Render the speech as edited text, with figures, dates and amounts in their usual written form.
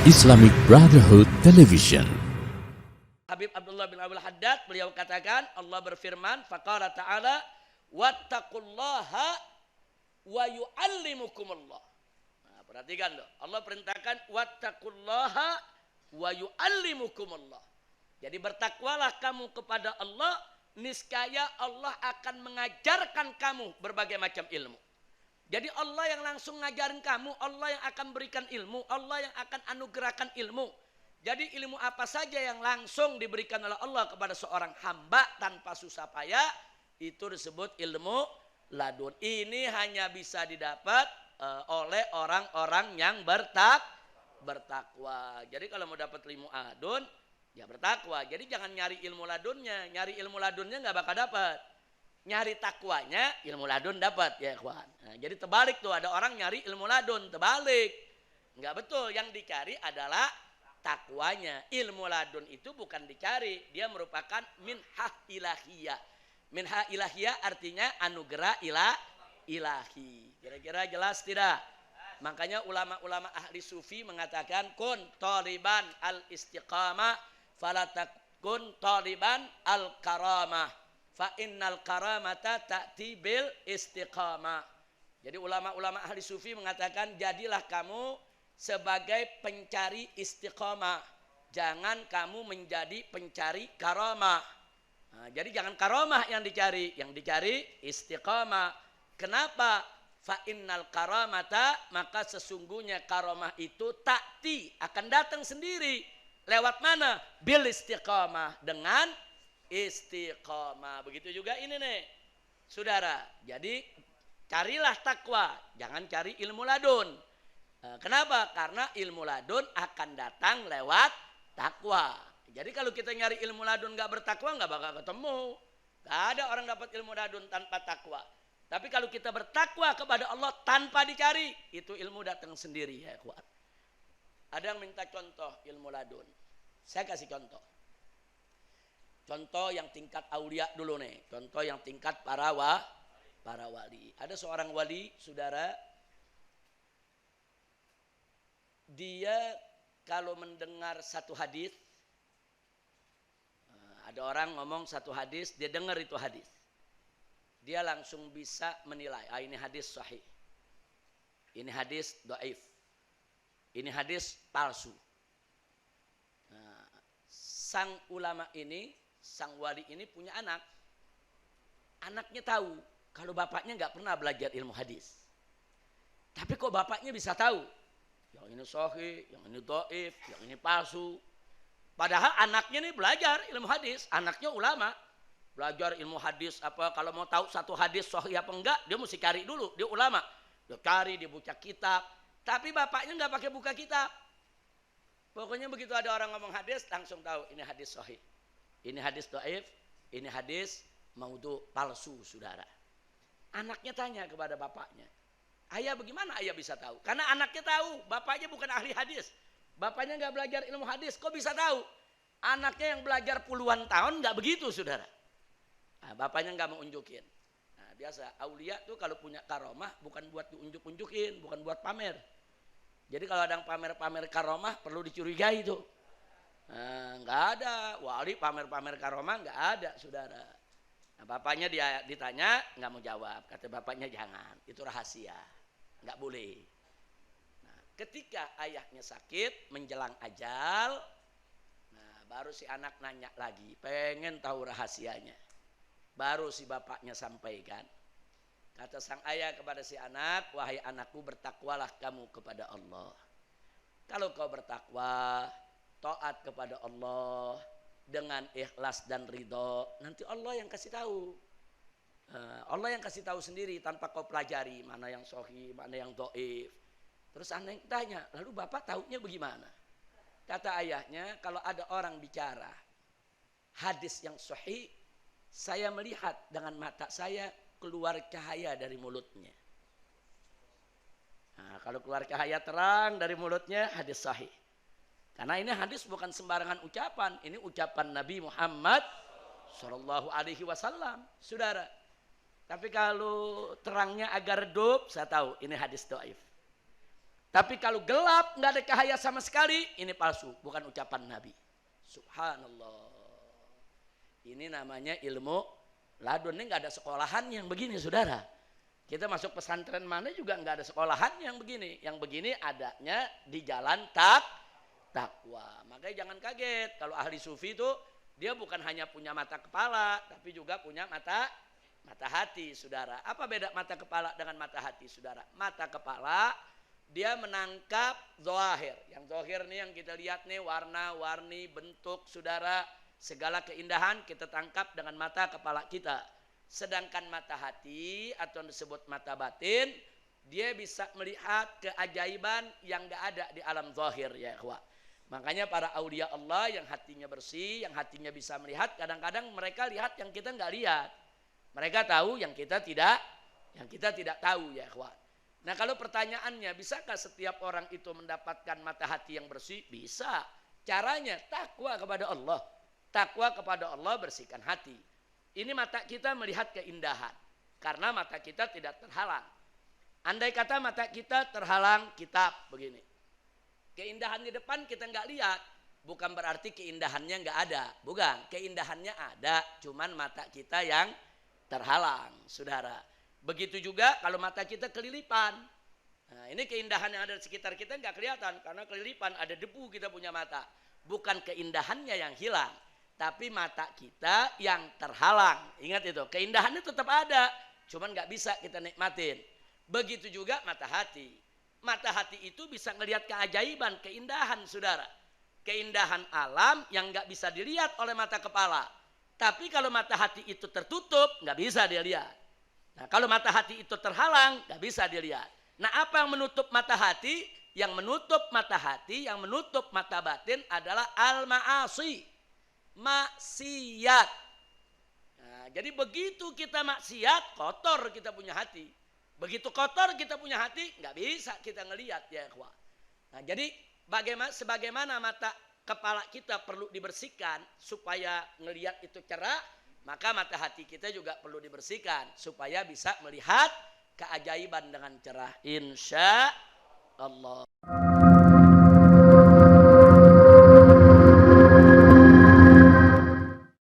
Islamic Brotherhood Television. Habib Abdullah bin Abdul Haddad beliau katakan, Allah berfirman, faqala ta'ala wattaqullaha wa yu'allimukumullah. Nah, perhatikan loh, Allah perintahkan wattaqullaha wa yu'allimukumullah. Jadi bertakwalah kamu kepada Allah, niscaya Allah akan mengajarkan kamu berbagai macam ilmu. Jadi Allah yang langsung ngajarin kamu, Allah yang akan berikan ilmu, Allah yang akan anugerahkan ilmu. Jadi ilmu apa saja yang langsung diberikan oleh Allah kepada seorang hamba tanpa susah payah, itu disebut ilmu ladun. Ini hanya bisa didapat oleh orang-orang yang bertakwa. Jadi kalau mau dapat ilmu ladun, ya bertakwa. Jadi jangan nyari ilmu ladunnya. Nyari ilmu ladunnya nggak bakal dapat. Nyari takwanya, ilmu ladun dapat, ya ikhwan. Nah, jadi terbalik tuh, ada orang nyari ilmu ladun, terbalik. Nggak betul, yang dicari adalah takwanya. Ilmu ladun itu bukan dicari, dia merupakan minhah ilahiyah. Minhah ilahiyah artinya anugerah ilahi. Kira-kira jelas tidak? Makanya ulama-ulama ahli sufi mengatakan kun taliban al istiqamah falatakun taliban al karamah. Fa innal karamata ta'ti bil istiqamah. Jadi ulama-ulama ahli sufi mengatakan jadilah kamu sebagai pencari istiqamah. Jangan kamu menjadi pencari karamah. Nah, jadi jangan karamah yang dicari istiqamah. Kenapa? Fa innal karamata, maka sesungguhnya karamah itu ta'ti, akan datang sendiri. Lewat mana? Bil istiqamah, dengan istiqamah. Begitu juga ini nih, saudara. Jadi carilah takwa, jangan cari ilmu ladun. Kenapa? Karena ilmu ladun akan datang lewat takwa. Jadi kalau kita nyari ilmu ladun gak bertakwa, gak bakal ketemu. Gak ada orang dapat ilmu ladun tanpa takwa. Tapi kalau kita bertakwa kepada Allah tanpa dicari, itu ilmu datang sendiri, ya kuat. Ada yang minta contoh ilmu ladun, saya kasih contoh. Contoh yang tingkat aulia dulu nih. Contoh yang tingkat para wali. Ada seorang wali, saudara. Dia kalau mendengar satu hadis, ada orang ngomong satu hadis, dia dengar itu hadis, dia langsung bisa menilai, ini hadis sahih, ini hadis dhaif, ini hadis palsu. Nah, sang ulama ini, sang wali ini punya anak. Anaknya tahu kalau bapaknya nggak pernah belajar ilmu hadis. Tapi kok bapaknya bisa tahu? Yang ini sahih, yang ini dhaif, yang ini palsu. Padahal anaknya ini belajar ilmu hadis. Anaknya ulama. Belajar ilmu hadis apa. Kalau mau tahu satu hadis sahih apa enggak, dia mesti cari dulu. Dia ulama. Dia cari, dia buka kitab. Tapi bapaknya nggak pakai buka kitab. Pokoknya begitu ada orang ngomong hadis, langsung tahu ini hadis sahih. Ini hadis dhaif, ini hadis maudhu, palsu, saudara. Anaknya tanya kepada bapaknya, ayah bagaimana ayah bisa tahu? Karena anaknya tahu, bapaknya bukan ahli hadis. Bapaknya nggak belajar ilmu hadis, kok bisa tahu? Anaknya yang belajar puluhan tahun nggak begitu, saudara. Nah, bapaknya nggak mau unjukin. Nah, biasa aulia tuh kalau punya karomah bukan buat diunjuk-unjukin, bukan buat pamer. Jadi kalau ada yang pamer-pamer karomah perlu dicurigai tuh. Nggak ada wali pamer-pamer karomah, nggak ada, saudara. Nah, bapaknya dia ditanya nggak mau jawab, kata bapaknya jangan, itu rahasia, nggak boleh. Nah, ketika ayahnya sakit menjelang ajal, nah baru si anak nanya lagi, pengen tahu rahasianya. Baru si bapaknya sampaikan, kata sang ayah kepada si anak, wahai anakku, bertakwalah kamu kepada Allah. Kalau kau bertakwa, taat kepada Allah dengan ikhlas dan ridho, nanti Allah yang kasih tahu. Allah yang kasih tahu sendiri tanpa kau pelajari mana yang sahih, mana yang dhaif. Terus anak tanya, lalu bapak tahunya bagaimana? Kata ayahnya, kalau ada orang bicara hadis yang sahih, saya melihat dengan mata saya keluar cahaya dari mulutnya. Nah, kalau keluar cahaya terang dari mulutnya, hadis sahih. Karena ini hadis bukan sembarangan ucapan, ini ucapan Nabi Muhammad Sallallahu Alaihi Wasallam, saudara. Tapi kalau terangnya agak redup, saya tahu ini hadis dhaif. Tapi kalau gelap, nggak ada cahaya sama sekali, ini palsu, bukan ucapan Nabi. Subhanallah. Ini namanya ilmu ladun. Ini nggak ada sekolahan yang begini, saudara. Kita masuk pesantren mana juga nggak ada sekolahan yang begini. Yang begini adanya di jalan takwa. Makanya jangan kaget kalau ahli sufi itu dia bukan hanya punya mata kepala, tapi juga punya mata hati, saudara. Apa beda mata kepala dengan mata hati, saudara? Mata kepala dia menangkap zahir. Yang zahir nih yang kita lihat nih, warna-warni, bentuk, saudara, segala keindahan kita tangkap dengan mata kepala kita. Sedangkan mata hati atau disebut mata batin, dia bisa melihat keajaiban yang gak ada di alam zahir, ya ikhwah. Makanya para aulia Allah yang hatinya bersih, yang hatinya bisa melihat, kadang-kadang mereka lihat yang kita nggak lihat. Mereka tahu yang kita tidak tahu, ya ikhwah. Nah, kalau pertanyaannya, bisakah setiap orang itu mendapatkan mata hati yang bersih? Bisa. Caranya takwa kepada Allah. Takwa kepada Allah, bersihkan hati. Ini mata kita melihat keindahan. Karena mata kita tidak terhalang. Andai kata mata kita terhalang kitab begini. Keindahan di depan kita nggak lihat. Bukan berarti keindahannya nggak ada. Bukan, keindahannya ada. Cuman mata kita yang terhalang, saudara. Begitu juga kalau mata kita kelilipan. Nah, ini keindahan yang ada di sekitar kita nggak kelihatan. Karena kelilipan, ada debu kita punya mata. Bukan keindahannya yang hilang. Tapi mata kita yang terhalang. Ingat itu, keindahannya tetap ada. Cuman nggak bisa kita nikmatin. Begitu juga mata hati. Mata hati itu bisa ngelihat keajaiban, keindahan, saudara. Keindahan alam yang nggak bisa dilihat oleh mata kepala. Tapi kalau mata hati itu tertutup, nggak bisa dilihat. Nah, kalau mata hati itu terhalang, nggak bisa dilihat. Nah, apa yang menutup mata hati? Yang menutup mata hati, yang menutup mata batin adalah al-ma'asi. Maksiat. Nah, jadi begitu kita maksiat, kotor kita punya hati. Begitu kotor kita punya hati, nggak bisa kita ngelihat, ya ikhwah. Nah, jadi sebagaimana mata kepala kita perlu dibersihkan supaya ngelihat itu cerah, maka mata hati kita juga perlu dibersihkan supaya bisa melihat keajaiban dengan cerah. Insya Allah.